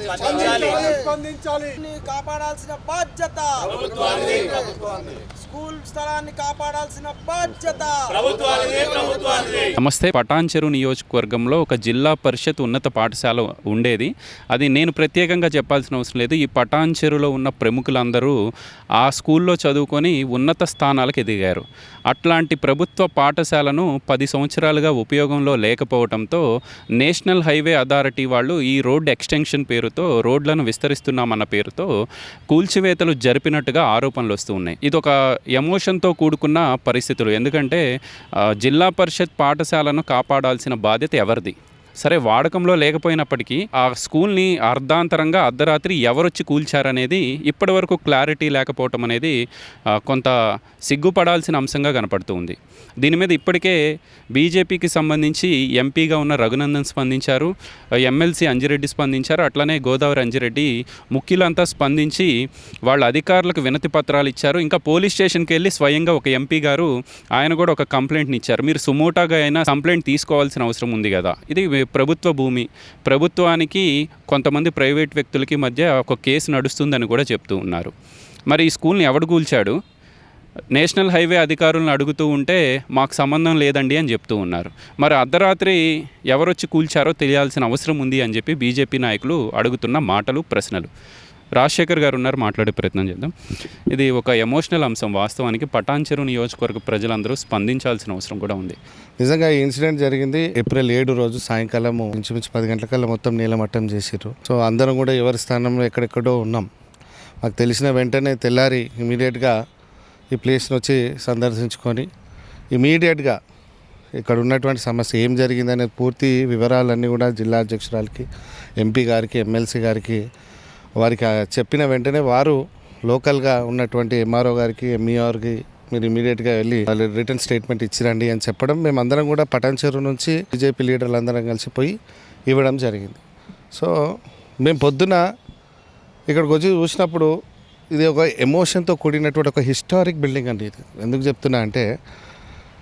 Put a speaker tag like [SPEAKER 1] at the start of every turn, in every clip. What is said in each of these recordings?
[SPEAKER 1] స్పందించాలి. కాపాడాల్సిన బాధ్యత స్కూల్ స్థలాన్ని కాపాడాల్సిన బాధ్యత ప్రభుత్వానికి.
[SPEAKER 2] నమస్తే. పటాన్చెరు నియోజకవర్గంలో ఒక జిల్లా పరిషత్ ఉన్నత పాఠశాల ఉండేది. అది నేను ప్రత్యేకంగా చెప్పాల్సిన అవసరం లేదు. ఈ పటాన్చెరులో ఉన్న ప్రముఖులందరూ ఆ స్కూల్లో చదువుకొని ఉన్నత స్థానాలకు ఎదిగారు. అట్లాంటి ప్రభుత్వ పాఠశాలను 10 సంవత్సరాలుగా ఉపయోగంలో లేకపోవడంతో నేషనల్ హైవే అథారిటీ వాళ్ళు ఈ రోడ్ ఎక్స్టెన్షన్ పేరుతో రోడ్లను విస్తరిస్తున్నామన్న పేరుతో కూల్చివేతలు జరిపినట్టుగా ఆరోపణలు వస్తూ ఉన్నాయి. ఇది ఒక ఎమోషన్తో కూడుకున్న పరిస్థితులు. ఎందుకంటే జిల్లా పరిషత్ పాఠశాలను కాపాడాల్సిన బాధ్యత ఎవరిది? సరే, వాడకంలో లేకపోయినప్పటికీ ఆ స్కూల్ని అర్ధాంతరంగా అర్ధరాత్రి ఎవరొచ్చి కూల్చారనేది ఇప్పటివరకు క్లారిటీ లేకపోవటం అనేది కొంత సిగ్గుపడాల్సిన అంశంగా కనపడుతూ ఉంది. దీని మీద ఇప్పటికే బీజేపీకి సంబంధించి ఎంపీగా ఉన్న రఘునందన్ స్పందించారు, ఎమ్మెల్సీ అంజిరెడ్డి స్పందించారు, అట్లనే గోదావరి అంజిరెడ్డి ముఖ్యులంతా స్పందించి వాళ్ళ అధికారులకు వినతి పత్రాలు ఇచ్చారు. ఇంకా పోలీస్ స్టేషన్కి వెళ్ళి స్వయంగా ఒక ఎంపీ గారు ఆయన కూడా ఒక కంప్లైంట్ని ఇచ్చారు. మీరు సుమోటాగా అయినా కంప్లైంట్ తీసుకోవాల్సిన అవసరం ఉంది కదా, ఇది ప్రభుత్వ భూమి, ప్రభుత్వానికి కొంతమంది ప్రైవేట్ వ్యక్తులకి మధ్య ఒక కేసు నడుస్తుందని కూడా చెప్తూ ఉన్నారు. మరి ఈ స్కూల్ని ఎవడు కూల్చాడు? నేషనల్ హైవే అధికారులను అడుగుతూ ఉంటే మాకు సంబంధం లేదండి అని చెప్తూ ఉన్నారు. మరి అర్ధరాత్రి ఎవరొచ్చి కూల్చారో తెలియాల్సిన అవసరం ఉంది అని చెప్పి బీజేపీ నాయకులు అడుగుతున్న మాటలు, ప్రశ్నలు. రాజశేఖర్ గారు ఉన్నారు, మాట్లాడే ప్రయత్నం చేద్దాం. ఇది ఒక ఎమోషనల్ అంశం. వాస్తవానికి పటాన్చెరు నియోజకవర్గ ప్రజలందరూ స్పందించాల్సిన అవసరం కూడా ఉంది.
[SPEAKER 3] నిజంగా ఈ ఇన్సిడెంట్ జరిగింది April 7 రోజు సాయంకాలం ఇంచుమించు 10 గంటలకల్లా మొత్తం నీలమట్టం చేసిర్రు. సో అందరం కూడా ఎవరి స్థానంలో ఎక్కడెక్కడో ఉన్నాం. మాకు తెలిసిన వెంటనే తెల్లారి ఇమీడియట్గా ఈ ప్లేస్ని వచ్చి సందర్శించుకొని ఇమీడియట్గా ఇక్కడ ఉన్నటువంటి సమస్య ఏం జరిగిందనే పూర్తి వివరాలన్నీ కూడా జిల్లా అధ్యక్షురాలకి, ఎంపీ గారికి, ఎమ్మెల్సీ గారికి వారికి చెప్పిన వెంటనే వారు లోకల్గా ఉన్నటువంటి ఎంఆర్ఓ గారికి, ఎంఈఆర్కి మీరు ఇమీడియట్గా వెళ్ళి వాళ్ళు రిటర్న్ స్టేట్మెంట్ ఇచ్చిరండి అని చెప్పడం, మేమందరం కూడా పటాన్చెరు నుంచి బీజేపీ లీడర్లు అందరం కలిసిపోయి ఇవ్వడం జరిగింది. సో మేము పొద్దున ఇక్కడికి వచ్చి చూసినప్పుడు ఇది ఒక ఎమోషన్తో కూడినటువంటి ఒక హిస్టారిక్ బిల్డింగ్ అండి. ఇది ఎందుకు చెప్తున్నా అంటే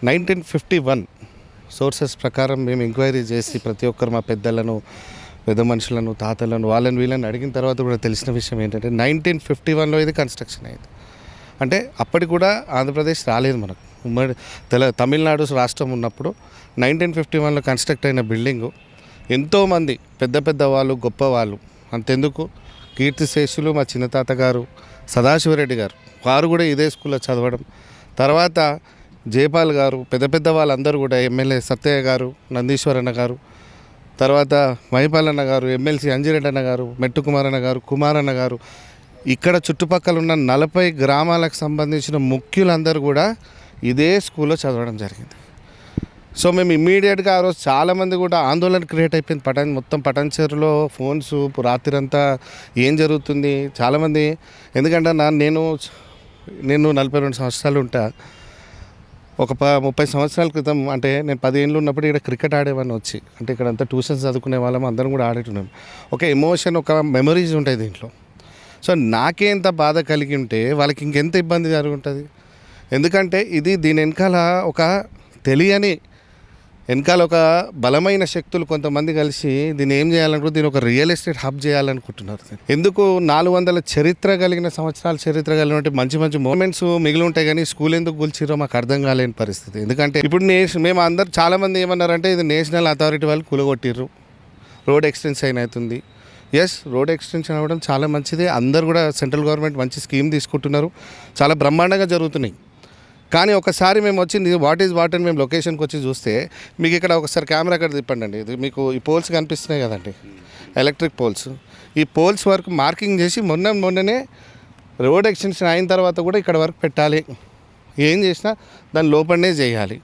[SPEAKER 3] 1951 సోర్సెస్ ప్రకారం మేము ఎంక్వైరీ చేసి ప్రతి ఒక్కరు మా పెద్దలను, పెద్ద మనుషులను, తాతలను, వాళ్ళని వీళ్ళని అడిగిన తర్వాత కూడా తెలిసిన విషయం ఏంటంటే 1951లో ఇది కన్స్ట్రక్షన్ అయింది. అంటే అప్పటికి కూడా ఆంధ్రప్రదేశ్ రాలేదు మనకు. ఉమ్మడి తమిళనాడు రాష్ట్రం ఉన్నప్పుడు 1951లో కన్స్ట్రక్ట్ అయిన బిల్డింగు ఎంతోమంది పెద్ద పెద్ద వాళ్ళు, గొప్ప వాళ్ళు, అంతెందుకు కీర్తిశేషులు మా చిన్న తాతగారు సదాశివరెడ్డి గారు, వారు కూడా ఇదే స్కూల్లో చదవడం, తర్వాత జయపాల్ గారు, పెద్ద పెద్ద వాళ్ళందరూ కూడా, ఎమ్మెల్యే సత్తయ్య గారు, నందీశ్వరన్న గారు, తర్వాత మహిపాలన్న గారు, ఎమ్మెల్సీ అంజిరెడ్డి అన్న గారు, మెట్టు కుమారన్న గారు, కుమారన్న గారు, ఇక్కడ చుట్టుపక్కల ఉన్న 40 గ్రామాలకు సంబంధించిన ముఖ్యులందరూ కూడా ఇదే స్కూల్లో చదవడం జరిగింది. సో మేము ఇమ్మీడియట్గా ఆ రోజు చాలామంది కూడా ఆందోళన క్రియేట్ అయిపోయింది. మొత్తం పటాన్చెరులో ఫోన్స్ రాత్రి అంతా ఏం జరుగుతుంది చాలామంది. ఎందుకంటే నేను 42 సంవత్సరాలు ఉంటా. ఒక 30 సంవత్సరాల క్రితం, అంటే నేను 10 ఏళ్ళు ఉన్నప్పుడు ఇక్కడ క్రికెట్ ఆడేవాడిని వచ్చి, అంటే ఇక్కడ అంతా ట్యూషన్స్ చదువుకునే వాళ్ళం, అందరం కూడా ఆడేటున్నాం. ఒక ఎమోషన్, ఒక మెమరీస్ ఉంటాయి దీంట్లో. సో నాకేంత బాధ కలిగి ఉంటే వాళ్ళకి ఇంకెంత ఇబ్బంది జరుగుతుంది. ఎందుకంటే దీని వెనకాల ఒక తెలియని, వెనకాల ఒక బలమైన శక్తులు కొంతమంది కలిసి దీన్ని ఏం చేయాలనుకుంటే దీన్ని ఒక రియల్ ఎస్టేట్ హబ్ చేయాలనుకుంటున్నారు. ఎందుకు 400 చరిత్ర కలిగిన సంవత్సరాల చరిత్ర కలిగినటువంటి మంచి మంచి మూమెంట్స్ మిగిలి ఉంటాయి, కానీ స్కూల్ ఎందుకు కూల్చిరో మాకు అర్థం కాలేని పరిస్థితి. ఎందుకంటే ఇప్పుడు మేము అందరు చాలామంది ఏమన్నారంటే ఇది నేషనల్ అథారిటీ వాళ్ళు కూలగొట్టిర్రు, రోడ్ ఎక్స్టెన్షన్ అవుతుంది. ఎస్, రోడ్ ఎక్స్టెన్షన్ అవ్వడం చాలా మంచిది. అందరు కూడా సెంట్రల్ గవర్నమెంట్ మంచి స్కీమ్ తీసుకుంటున్నారు, చాలా బ్రహ్మాండంగా జరుగుతున్నాయి. కానీ ఒకసారి మేము వచ్చి వాట్ అని మేము లొకేషన్కి వచ్చి చూస్తే, మీకు ఇక్కడ ఒకసారి కెమెరా అక్కడ తిప్పండి అండి. ఇది మీకు ఈ పోల్స్ కనిపిస్తున్నాయి కదండి, ఎలక్ట్రిక్ పోల్స్. ఈ పోల్స్ వరకు మార్కింగ్ చేసి మొన్ననే రోడ్ ఎక్స్టెన్షన్ అయిన తర్వాత కూడా ఇక్కడ వరకు పెట్టాలి. ఏం చేసినా దాని లోపలనే చేయాలి.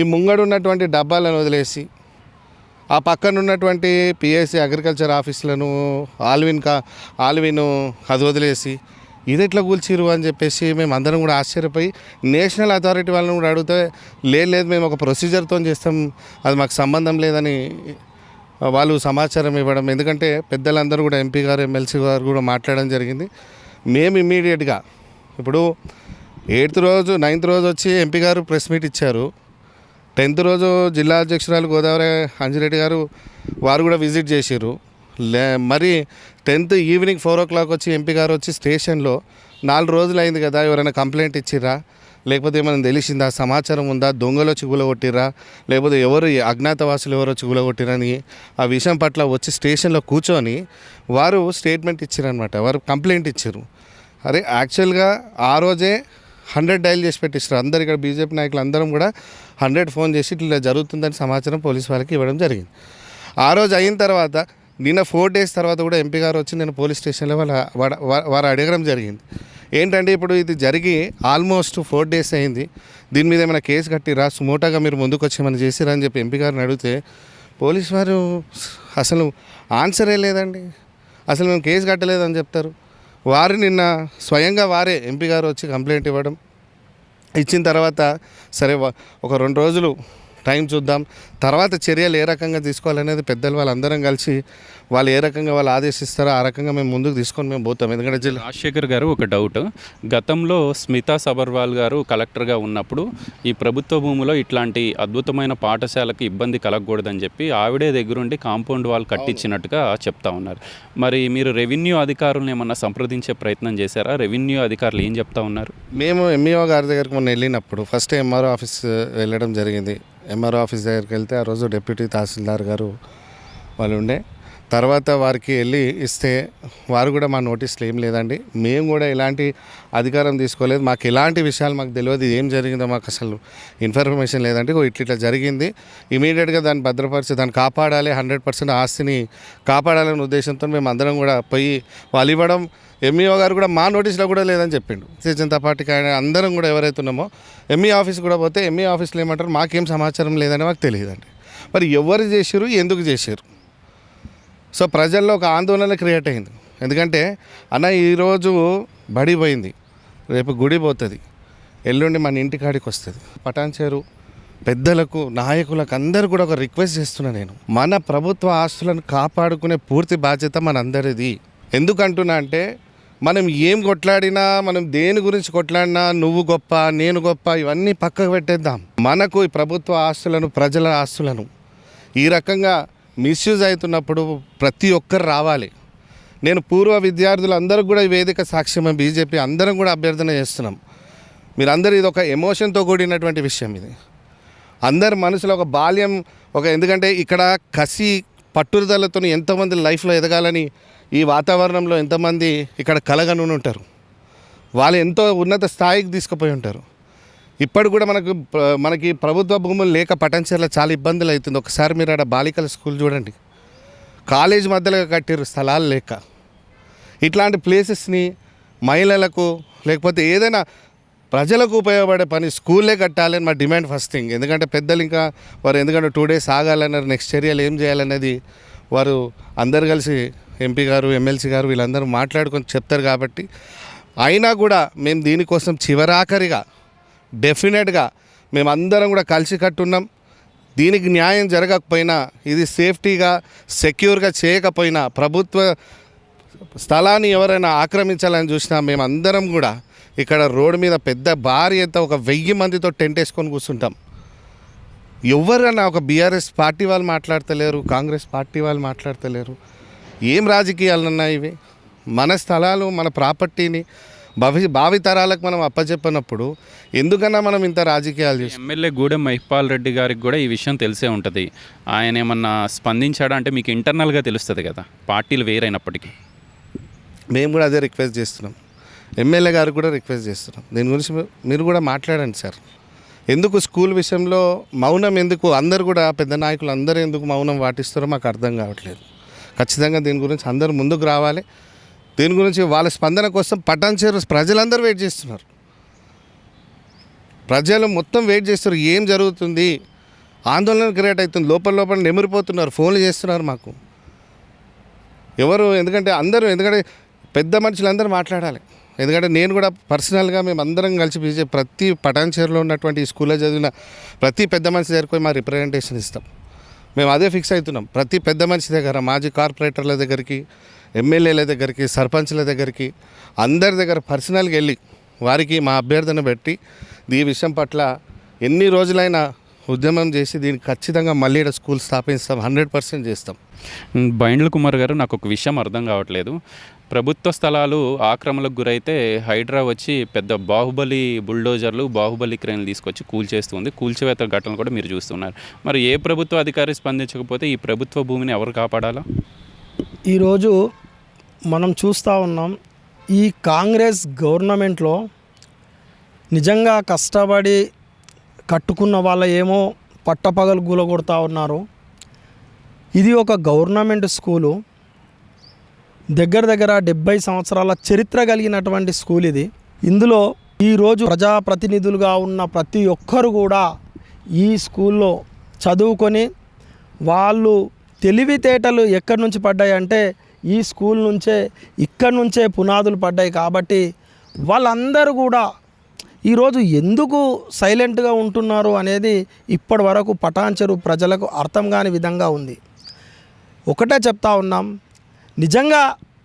[SPEAKER 3] ఈ ముంగడు ఉన్నటువంటి డబ్బాలను వదిలేసి ఆ పక్కన ఉన్నటువంటి పిఎస్సి అగ్రికల్చర్ ఆఫీసులను ఆల్విన్ అది వదిలేసి ఇది ఎట్లా కూల్చిరు అని చెప్పేసి మేము అందరం కూడా ఆశ్చర్యపోయి నేషనల్ అథారిటీ వాళ్ళని కూడా అడిగితే లేదు మేము ఒక ప్రొసీజర్తో చేస్తాం, అది మాకు సంబంధం లేదని వాళ్ళు సమాచారం ఇవ్వడం. ఎందుకంటే పెద్దలందరూ కూడా ఎంపీ గారు, ఎమ్మెల్సీ గారు కూడా మాట్లాడడం జరిగింది. మేము ఇమ్మీడియట్గా ఇప్పుడు 9th రోజు వచ్చి ఎంపీ గారు ప్రెస్ మీట్ ఇచ్చారు. 10th రోజు జిల్లా అధ్యక్షురాలు గోదావరి అంజిరెడ్డి గారు వారు కూడా విజిట్ చేశారు. మరి 10th ఈవినింగ్ 4 o'clock వచ్చి ఎంపీ గారు వచ్చి స్టేషన్లో 4 రోజులు అయింది కదా, ఎవరైనా కంప్లైంట్ ఇచ్చిర్రా, లేకపోతే ఏమైనా తెలిసిందా, సమాచారం ఉందా, దొంగలు వచ్చి గులగొట్టిర్రా, లేకపోతే ఎవరు అజ్ఞాతవాసులు ఎవరు వచ్చి గులగొట్టిరని ఆ విషయం పట్ల వచ్చి స్టేషన్లో కూర్చొని వారు స్టేట్మెంట్ ఇచ్చారనమాట. వారు కంప్లైంట్ ఇచ్చారు. అరే యాక్చువల్గా ఆ రోజే 100 డైల్ చేసి పెట్టిస్తారు. అందరు ఇక్కడ బీజేపీ నాయకులు అందరం కూడా 100 ఫోన్ చేసి ఇట్లా జరుగుతుందని సమాచారం పోలీస్ వాళ్ళకి ఇవ్వడం జరిగింది. ఆ రోజు అయిన తర్వాత నిన్న 4 days తర్వాత కూడా ఎంపీ గారు వచ్చి నేను పోలీస్ స్టేషన్లో వారు అడగడం జరిగింది. ఏంటంటే ఇప్పుడు ఇది జరిగి ఆల్మోస్ట్ 4 days అయింది, దీని మీద ఏమైనా కేసు కట్టిరా, సుమోటాగా మీరు ముందుకు వచ్చి ఏమైనా చేసిరా అని చెప్పి ఎంపీ గారిని అడిగితే పోలీస్ వారు అసలు ఆన్సరే లేదండి, అసలు మేము కేసు కట్టలేదని చెప్తారు. వారు నిన్న స్వయంగా వారే ఎంపీ గారు వచ్చి కంప్లైంట్ ఇచ్చిన తర్వాత సరే ఒక 2 రోజులు టైం చూద్దాం, తర్వాత చర్యలు ఏ రకంగా తీసుకోవాలనేది పెద్దలు వాళ్ళందరం కలిసి వాళ్ళు ఏ రకంగా వాళ్ళు ఆదేశిస్తారో ఆ రకంగా మేము ముందుకు తీసుకొని మేము పోతాం. ఎందుకంటే
[SPEAKER 2] రాజశేఖర్ గారు ఒక డౌట్, గతంలో స్మితా సబర్వాల్ గారు కలెక్టర్గా ఉన్నప్పుడు ఈ ప్రభుత్వ భూమిలో ఇట్లాంటి అద్భుతమైన పాఠశాలకు ఇబ్బంది కలగకూడదని చెప్పి ఆవిడే దగ్గరుండి కాంపౌండ్ వాల్ కట్టించినట్టుగా చెప్తా ఉన్నారు. మరి మీరు రెవెన్యూ అధికారులను ఏమన్నా సంప్రదించే ప్రయత్నం చేశారా? రెవెన్యూ అధికారులు ఏం చెప్తా ఉన్నారు?
[SPEAKER 3] మేము ఎంఈఓ గారి దగ్గరికి మొన్న వెళ్ళినప్పుడు ఫస్ట్ ఎంఆర్ఓ ఆఫీస్ వెళ్ళడం జరిగింది. ఎంఆర్ఓ ఆఫీస్ దగ్గరికి వెళ్తే ఆ రోజు డిప్యూటీ తహసీల్దార్ గారు వాళ్ళు ఉండే, తర్వాత వారికి వెళ్ళి ఇస్తే వారు కూడా మా నోటీసులు ఏం లేదండి, మేము కూడా ఎలాంటి అధికారం తీసుకోలేదు, మాకు ఎలాంటి విషయాలు మాకు తెలియదు, ఏం జరిగిందో మాకు అసలు ఇన్ఫర్మేషన్ లేదంటే ఇట్లా జరిగింది, ఇమీడియట్గా దాన్ని భద్రపరిచి దాన్ని కాపాడాలి, 100% ఆస్తిని కాపాడాలనే ఉద్దేశంతో మేము అందరం కూడా పోయి వాళ్ళు ఇవ్వడం. ఎంఈఓ గారు కూడా మా నోటీసులో కూడా లేదని చెప్పిండు. భారతీయ జనతా పార్టీకి అందరం కూడా ఎవరైతే ఉన్నామో ఎంఈ ఆఫీస్ కూడా పోతే ఎంఈ ఆఫీస్లో ఏమంటారు మాకేం సమాచారం లేదని మాకు తెలియదండి. మరి ఎవరు చేశారు, ఎందుకు చేశారు? సో ప్రజల్లో ఒక ఆందోళన క్రియేట్ అయింది. ఎందుకంటే అన్న ఈరోజు బడి పోయింది, రేపు గుడి పోతుంది, ఎల్లుండి మన ఇంటికాడికి వస్తుంది. పటాన్చేరు పెద్దలకు నాయకులకు అందరూ కూడా ఒక రిక్వెస్ట్ చేస్తున్నా నేను, మన ప్రభుత్వ ఆస్తులను కాపాడుకునే పూర్తి బాధ్యత మనందరిది. ఎందుకంటున్నా అంటే మనం ఏం కొట్లాడినా, మనం దేని గురించి కొట్లాడినా నువ్వు గొప్ప నేను గొప్ప ఇవన్నీ పక్కకు పెట్టేద్దాం. మనకు ఈ ప్రభుత్వ ఆస్తులను, ప్రజల ఆస్తులను ఈ రకంగా మిస్యూజ్ అవుతున్నప్పుడు ప్రతి ఒక్కరు రావాలి. నేను పూర్వ విద్యార్థులందరూ కూడా ఈ వేదిక సాక్ష్యం బీజేపీ అందరం కూడా అభ్యర్థన చేస్తున్నాం. మీరందరూ ఇది ఒక ఎమోషన్తో కూడినటువంటి విషయం. ఇది అందరి మనసులో ఒక బాల్యం ఎందుకంటే ఇక్కడ కసి పట్టుదలతో ఎంతోమంది లైఫ్లో ఎదగాలని ఈ వాతావరణంలో ఎంతమంది ఇక్కడ కలగనుని ఉంటారు, వాళ్ళు ఎంతో ఉన్నత స్థాయికి తీసుకుపోయి ఉంటారు. ఇప్పటి కూడా మనకి ప్రభుత్వ భూములు లేక పటాన్చేరులో చాలా ఇబ్బందులు అవుతుంది. ఒకసారి మీరు ఆడ బాలికల స్కూల్ చూడండి, కాలేజ్ మధ్యలో కట్టారు స్థలాలు లేక. ఇట్లాంటి ప్లేసెస్ని మహిళలకు లేకపోతే ఏదైనా ప్రజలకు ఉపయోగపడే పని స్కూల్లే కట్టాలని మా డిమాండ్ ఫస్ట్ థింగ్. ఎందుకంటే పెద్దలు ఇంకా వారు ఎందుకంటే 2 days ఆగాలన్నారు, నెక్స్ట్ చర్యలు ఏం చేయాలనేది వారు అందరు కలిసి ఎంపీ గారు ఎమ్మెల్సీ గారు వీళ్ళందరూ మాట్లాడుకొని చెప్తారు. కాబట్టి అయినా కూడా మేము దీనికోసం చివరాఖరిగా డెఫినెట్గా మేమందరం కూడా కలిసి కట్టున్నాం. దీనికి న్యాయం జరగకపోయినా, ఇది సేఫ్టీగా సెక్యూర్గా చేయకపోయినా, ప్రభుత్వ స్థలాన్ని ఎవరైనా ఆక్రమించాలని చూసినా మేమందరం కూడా ఇక్కడ రోడ్డు మీద పెద్ద భారీ ఎంత ఒక 1000 మందితో టెంట్ వేసుకొని కూర్చుంటాం. ఎవరన్నా ఒక బీఆర్ఎస్ పార్టీ వాళ్ళు మాట్లాడతలేరు, కాంగ్రెస్ పార్టీ వాళ్ళు మాట్లాడతలేరు. ఏం రాజకీయాలన్నా ఇవి? మన స్థలాలు, మన ప్రాపర్టీని భావి తరాలకు మనం అప్పచెప్పినప్పుడు ఎందుకన్నా మనం ఇంత రాజకీయాలు చేస్తాం?
[SPEAKER 2] ఎమ్మెల్యే గూడెం మహిపాల్ రెడ్డి గారికి కూడా ఈ విషయం తెలిసే ఉంటుంది. ఆయన ఏమన్నా స్పందించాడా అంటే మీకు ఇంటర్నల్గా తెలుస్తుంది కదా, పార్టీలు వేరైనప్పటికీ.
[SPEAKER 3] మేము కూడా అదే రిక్వెస్ట్ చేస్తున్నాం, ఎమ్మెల్యే గారు కూడా రిక్వెస్ట్ చేస్తున్నాం. దీని గురించి మీరు కూడా మాట్లాడండి సార్. ఎందుకు స్కూల్ విషయంలో మౌనం ఎందుకు? అందరు కూడా పెద్ద నాయకులు అందరూ ఎందుకు మౌనం పాటిస్తారో మాకు అర్థం కావట్లేదు. ఖచ్చితంగా దీని గురించి అందరూ ముందుకు రావాలి. దీని గురించి వాళ్ళ స్పందన కోసం పటాన్చేరు ప్రజలందరూ వెయిట్ చేస్తున్నారు. ప్రజలు మొత్తం వెయిట్ చేస్తారు, ఏం జరుగుతుంది, ఆందోళన క్రియేట్ అవుతుంది, లోపల నెమిరిపోతున్నారు, ఫోన్లు చేస్తున్నారు మాకు ఎవరు. ఎందుకంటే పెద్ద మనుషులందరూ మాట్లాడాలి. ఎందుకంటే నేను కూడా పర్సనల్గా మేము అందరం కలిసి ప్రతి పటాన్చేరులో ఉన్నటువంటి స్కూల్లో చదివిన ప్రతి పెద్ద మనిషి దగ్గరికి పోయి మా రిప్రజెంటేషన్ ఇస్తాం. మేము అదే ఫిక్స్ అవుతున్నాం. ప్రతి పెద్ద మనిషి దగ్గర, మాజీ కార్పొరేటర్ల దగ్గరికి, ఎమ్మెల్యేల దగ్గరికి, సర్పంచ్ల దగ్గరికి, అందరి దగ్గర పర్సనల్గా వెళ్ళి వారికి మా అభ్యర్థన పెట్టి ఈ విషయం పట్ల ఎన్ని రోజులైనా ఉద్యమం చేసి దీనికి ఖచ్చితంగా మళ్ళీ ఇక్కడ స్కూల్ స్థాపిస్తాం, 100% చేస్తాం.
[SPEAKER 2] బైండ్ల కుమార్ గారు, నాకు ఒక విషయం అర్థం కావట్లేదు. ప్రభుత్వ స్థలాలు ఆక్రమణకు గురైతే హైడ్రా వచ్చి పెద్ద బాహుబలి బుల్డోజర్లు, బాహుబలి క్రేన్లు తీసుకొచ్చి కూల్చేస్తుంది. కూల్చివేత ఘటనలు కూడా మీరు చూస్తున్నారు. మరి ఏ ప్రభుత్వ అధికారి స్పందించకపోతే ఈ ప్రభుత్వ భూమిని ఎవరు కాపాడాలా?
[SPEAKER 4] ఈరోజు మనం చూస్తూ ఉన్నాం, ఈ కాంగ్రెస్ గవర్నమెంట్లో నిజంగా కష్టపడి కట్టుకున్న వాళ్ళ ఏమో పట్టపగలు కూలగొడతా ఉన్నారు. ఇది ఒక గవర్నమెంట్ స్కూలు, దగ్గర 70 సంవత్సరాల చరిత్ర కలిగినటువంటి స్కూల్ ఇది. ఇందులో ఈరోజు ప్రజాప్రతినిధులుగా ఉన్న ప్రతి ఒక్కరు కూడా ఈ స్కూల్లో చదువుకొని వాళ్ళు తెలివితేటలు ఎక్కడి నుంచి పడ్డాయి అంటే ఈ స్కూల్ నుంచే, ఇక్కడి నుంచే పునాదులు పడ్డాయి. కాబట్టి వాళ్ళందరూ కూడా ఈరోజు ఎందుకు సైలెంట్గా ఉంటున్నారు అనేది ఇప్పటి వరకు పటాన్చెరు ప్రజలకు అర్థం కాని విధంగా ఉంది. ఒకటే చెప్తా ఉన్నాం, నిజంగా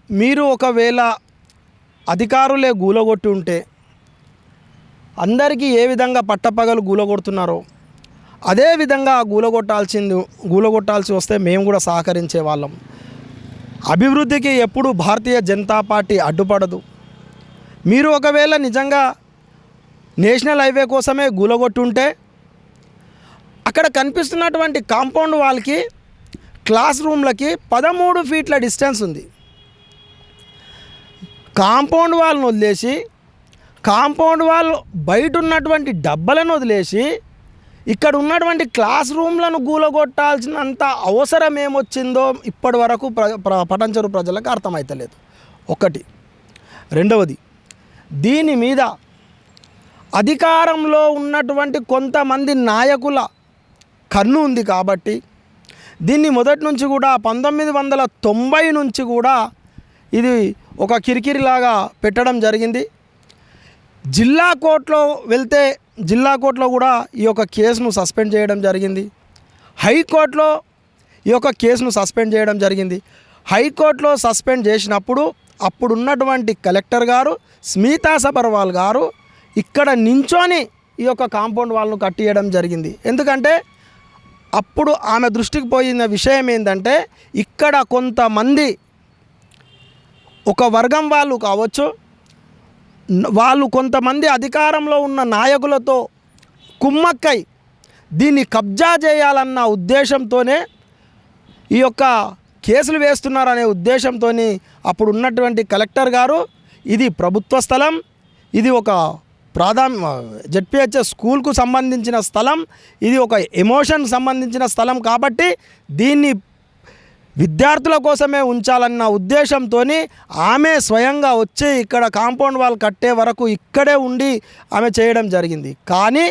[SPEAKER 4] మీరు ఒకవేళ అధికారులే గూలగొట్టి ఉంటే అందరికీ ఏ విధంగా పట్టపగలు గూలగొడుతున్నారో అదే విధంగా గూలగొట్టాల్సి వస్తే మేము కూడా సహకరించే వాళ్ళం. అభివృద్ధికి ఎప్పుడు భారతీయ జనతా పార్టీ అడ్డుపడదు. మీరు ఒకవేళ నిజంగా నేషనల్ హైవే కోసమే గూలగొట్టుంటే అక్కడ కనిపిస్తున్నటువంటి కాంపౌండ్ వాల్కి, క్లాస్ రూమ్లకి 13 ఫీట్ల డిస్టెన్స్ ఉంది. కాంపౌండ్ వాల్ను వదిలేసి, కాంపౌండ్ వాల్ బయట ఉన్నటువంటి డబ్బలను వదిలేసి ఇక్కడ ఉన్నటువంటి క్లాస్ రూమ్లను గూలగొట్టాల్సినంత అవసరం ఏమొచ్చిందో ఇప్పటి వరకు పటాన్చెరు ప్రజలకు అర్థమవుతలేదు. ఒకటి. రెండవది, దీని మీద అధికారంలో ఉన్నటువంటి కొంతమంది నాయకుల కన్ను ఉంది. కాబట్టి దీన్ని మొదటి నుంచి కూడా 1990 నుంచి కూడా ఇది ఒక కిరికిరిలాగా పెట్టడం జరిగింది. జిల్లా కోర్టులో వెళ్తే జిల్లా కోర్టులో కూడా ఈ యొక్క కేసును సస్పెండ్ చేయడం జరిగింది. హైకోర్టులో ఈ యొక్క కేసును సస్పెండ్ చేయడం జరిగింది. హైకోర్టులో సస్పెండ్ చేసినప్పుడు అప్పుడున్నటువంటి కలెక్టర్ గారు స్మితా సబర్వాల్ గారు ఇక్కడ నించొని ఈ యొక్క కాంపౌండ్ వాల్ను కట్టియడం జరిగింది. ఎందుకంటే అప్పుడు ఆమె దృష్టికి పోయిన విషయం ఏంటంటే ఇక్కడ కొంతమంది ఒక వర్గం వాళ్ళు కావచ్చు, వాళ్ళు కొంతమంది అధికారంలో ఉన్న నాయకులతో కుమ్మక్కై దీన్ని కబ్జా చేయాలన్న ఉద్దేశంతోనే ఈ యొక్క కేసులు వేస్తున్నారనే ఉద్దేశంతో అప్పుడు ఉన్నటువంటి కలెక్టర్ గారు ఇది ప్రభుత్వ స్థలం, ఇది ఒక జెడ్పిహెచ్ఎస్ స్కూల్కు సంబంధించిన స్థలం, ఇది ఒక ఎమోషన్ సంబంధించిన స్థలం కాబట్టి దీన్ని విద్యార్థుల కోసమే ఉంచాలన్న ఉద్దేశంతో ఆమె స్వయంగా వచ్చి ఇక్కడ కాంపౌండ్ వాల్ కట్టే వరకు ఇక్కడే ఉండి ఆమె చేయడం జరిగింది. కానీ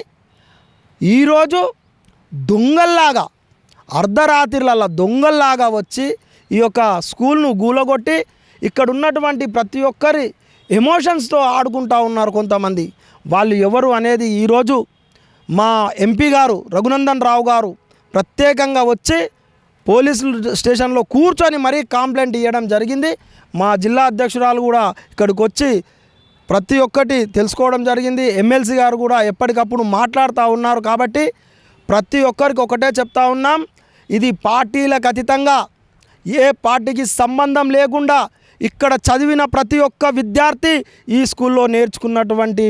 [SPEAKER 4] ఈరోజు దొంగల్లాగా, అర్ధరాత్రిల దొంగల్లాగా వచ్చి ఈ యొక్క స్కూల్ను గూలగొట్టి ఇక్కడ ఉన్నటువంటి ప్రతి ఒక్కరి ఎమోషన్స్తో ఆడుకుంటూ ఉన్నారు కొంతమంది. వాళ్ళు ఎవరు అనేది ఈరోజు మా ఎంపీ గారు రఘునందన్ రావు గారు ప్రత్యేకంగా వచ్చి పోలీసు స్టేషన్లో కూర్చొని మరీ కంప్లైంట్ ఇవ్వడం జరిగింది. మా జిల్లా అధ్యక్షురాలు కూడా ఇక్కడికి వచ్చి ప్రతి ఒక్కటి తెలుసుకోవడం జరిగింది. ఎమ్మెల్సీ గారు కూడా ఎప్పటికప్పుడు మాట్లాడుతూ ఉన్నారు. కాబట్టి ప్రతి ఒక్కరికి ఒకటే చెప్తా ఉన్నాం, ఇది పార్టీలకు అతీతంగా ఏ పార్టీకి సంబంధం లేకుండా ఇక్కడ చదివిన ప్రతి ఒక్క విద్యార్థి ఈ స్కూల్లో నేర్చుకున్నటువంటి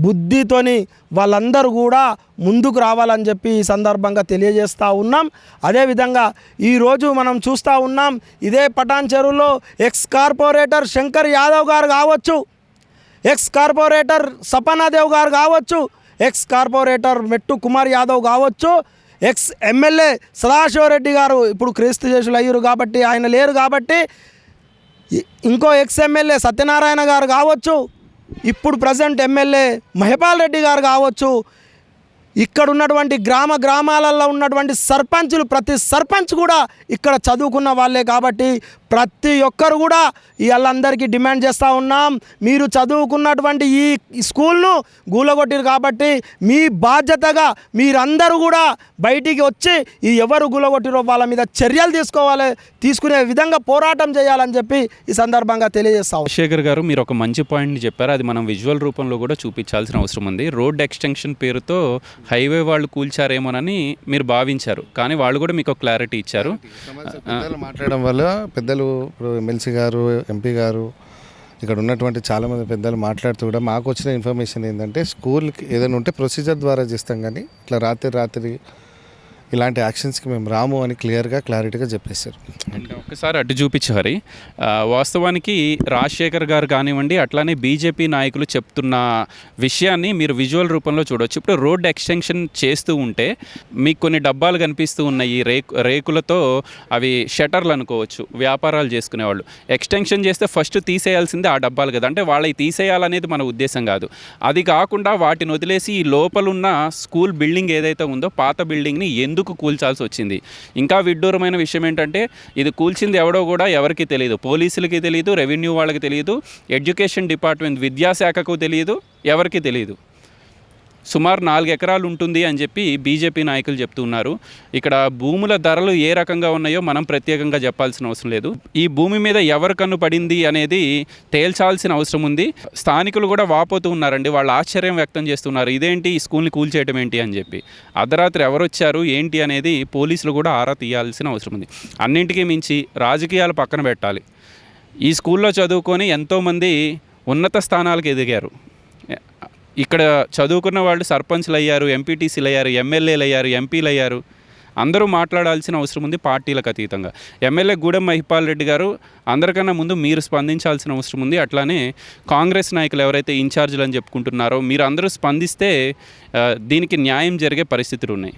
[SPEAKER 4] బుద్ధితోని వాళ్ళందరూ కూడా ముందుకు రావాలని చెప్పి ఈ సందర్భంగా తెలియజేస్తూ ఉన్నాం. అదేవిధంగా ఈరోజు మనం చూస్తూ ఉన్నాం, ఇదే పటాన్చెరులో ఎక్స్ కార్పొరేటర్ శంకర్ యాదవ్ గారు కావచ్చు, ఎక్స్ కార్పొరేటర్ సపనాదేవ్ గారు కావచ్చు, ఎక్స్ కార్పొరేటర్ మెట్టు కుమార్ యాదవ్ కావచ్చు, ఎక్స్ ఎమ్మెల్యే సదాశివరెడ్డి గారు ఇప్పుడు క్రీస్తు శేషులు అయ్యారు కాబట్టి ఆయన లేరు కాబట్టి ఇంకో ఎక్స్ ఎమ్మెల్యే సత్యనారాయణ గారు కావచ్చు, ఇప్పుడు ప్రజెంట్ ఎమ్మెల్యే మహిపాల్ రెడ్డి గారు కావచ్చు, ఇక్కడ ఉన్నటువంటి గ్రామాలలో ఉన్నటువంటి సర్పంచులు, ప్రతి సర్పంచ్ కూడా ఇక్కడ చదువుకున్న వాళ్ళే. కాబట్టి ప్రతి ఒక్కరు కూడా వాళ్ళందరికీ డిమాండ్ చేస్తూ ఉన్నాం, మీరు చదువుకున్నటువంటి ఈ స్కూల్ను గూలగొట్టిరు కాబట్టి మీ బాధ్యతగా మీరందరూ కూడా బయటికి వచ్చి ఈ ఎవరు గూలగొట్టిరో వాళ్ళ మీద చర్యలు తీసుకునే విధంగా పోరాటం చేయాలని చెప్పి ఈ సందర్భంగా తెలియజేస్తాం.
[SPEAKER 2] శేఖర్ గారు, మీరు ఒక మంచి పాయింట్ని చెప్పారు, అది మనం విజువల్ రూపంలో కూడా చూపించాల్సిన అవసరం ఉంది. రోడ్ ఎక్స్టెన్షన్ పేరుతో హైవే వాళ్ళు కూల్చారేమోనని మీరు భావించారు, కానీ వాళ్ళు కూడా మీకు క్లారిటీ ఇచ్చారు.
[SPEAKER 3] పెద్దలు మాట్లాడడం వల్ల పెద్దలు ఇప్పుడు ఎమ్మెల్సీ గారు, ఎంపీ గారు, ఇక్కడ ఉన్నటువంటి చాలామంది పెద్దలు మాట్లాడుతూ కూడా మాకు వచ్చిన ఇన్ఫర్మేషన్ ఏంటంటే స్కూల్కి ఏదైనా ఉంటే ప్రొసీజర్ ద్వారా చేస్తాం, కానీ ఇట్లా రాత్రి ఇలాంటి యాక్షన్స్కి మేము రాము అని క్లారిటీగా చెప్పేశారు.
[SPEAKER 2] అంటే ఒకసారి అటు చూపించు హరి. వాస్తవానికి రాజశేఖర్ గారు కానివ్వండి, అట్లానే బీజేపీ నాయకులు చెప్తున్న విషయాన్ని మీరు విజువల్ రూపంలో చూడవచ్చు. ఇప్పుడు రోడ్ ఎక్స్టెన్షన్ చేస్తూ ఉంటే మీకు కొన్ని డబ్బాలు కనిపిస్తూ ఉన్నాయి, రేకులతో, అవి షటర్లు అనుకోవచ్చు, వ్యాపారాలు చేసుకునేవాళ్ళు. ఎక్స్టెన్షన్ చేస్తే ఫస్ట్ తీసేయాల్సిందే ఆ డబ్బాలు కదా, అంటే వాళ్ళకి తీసేయాలనేది మన ఉద్దేశం కాదు. అది కాకుండా వాటిని వదిలేసి ఈ లోపలున్న స్కూల్ బిల్డింగ్ ఏదైతే ఉందో పాత బిల్డింగ్ని ఎందుకు కూల్చాల్సి వచ్చింది? ఇంకా విడ్డూరమైన విషయం ఏంటంటే ఇది కూల్చింది ఎవడో కూడా ఎవరికి తెలియదు. పోలీసులకి తెలియదు, రెవెన్యూ వాళ్ళకి తెలియదు, ఎడ్యుకేషన్ డిపార్ట్మెంట్ విద్యాశాఖకు తెలియదు, ఎవరికి తెలియదు. సుమారు 4 ఎకరాలు ఉంటుంది అని చెప్పి బీజేపీ నాయకులు చెప్తున్నారు. ఇక్కడ భూముల ధరలు ఏ రకంగా ఉన్నాయో మనం ప్రత్యేకంగా చెప్పాల్సిన అవసరం లేదు. ఈ భూమి మీద ఎవరి కన్ను పడింది అనేది తేల్చాల్సిన అవసరం ఉంది. స్థానికులు కూడా వాపోతూ ఉన్నారండి, వాళ్ళు ఆశ్చర్యం వ్యక్తం చేస్తున్నారు, ఇదేంటి ఈ స్కూల్ని కూల్చేయటం ఏంటి అని చెప్పి. అర్ధరాత్రి ఎవరు వచ్చారు ఏంటి అనేది పోలీసులు కూడా ఆరా తీయాల్సిన అవసరం ఉంది. అన్నింటికీ మించి రాజకీయాలు పక్కన పెట్టాలి. ఈ స్కూల్లో చదువుకొని ఎంతోమంది ఉన్నత స్థానాలకు ఎదిగారు. ఇక్కడ చదువుకున్న వాళ్ళు సర్పంచ్లు అయ్యారు, ఎంపీటీసీలు అయ్యారు, ఎమ్మెల్యేలు అయ్యారు, ఎంపీలు అయ్యారు. అందరూ మాట్లాడాల్సిన అవసరం ఉంది పార్టీలకు అతీతంగా. ఎమ్మెల్యే గూడెం మహిపాల్ రెడ్డి గారు అందరికన్నా ముందు మీరు స్పందించాల్సిన అవసరం ఉంది. అట్లానే కాంగ్రెస్ నాయకులు ఎవరైతే ఇన్ఛార్జీలు అని చెప్పుకుంటున్నారో మీరు అందరూ స్పందిస్తే దీనికి న్యాయం జరిగే పరిస్థితులు ఉన్నాయి.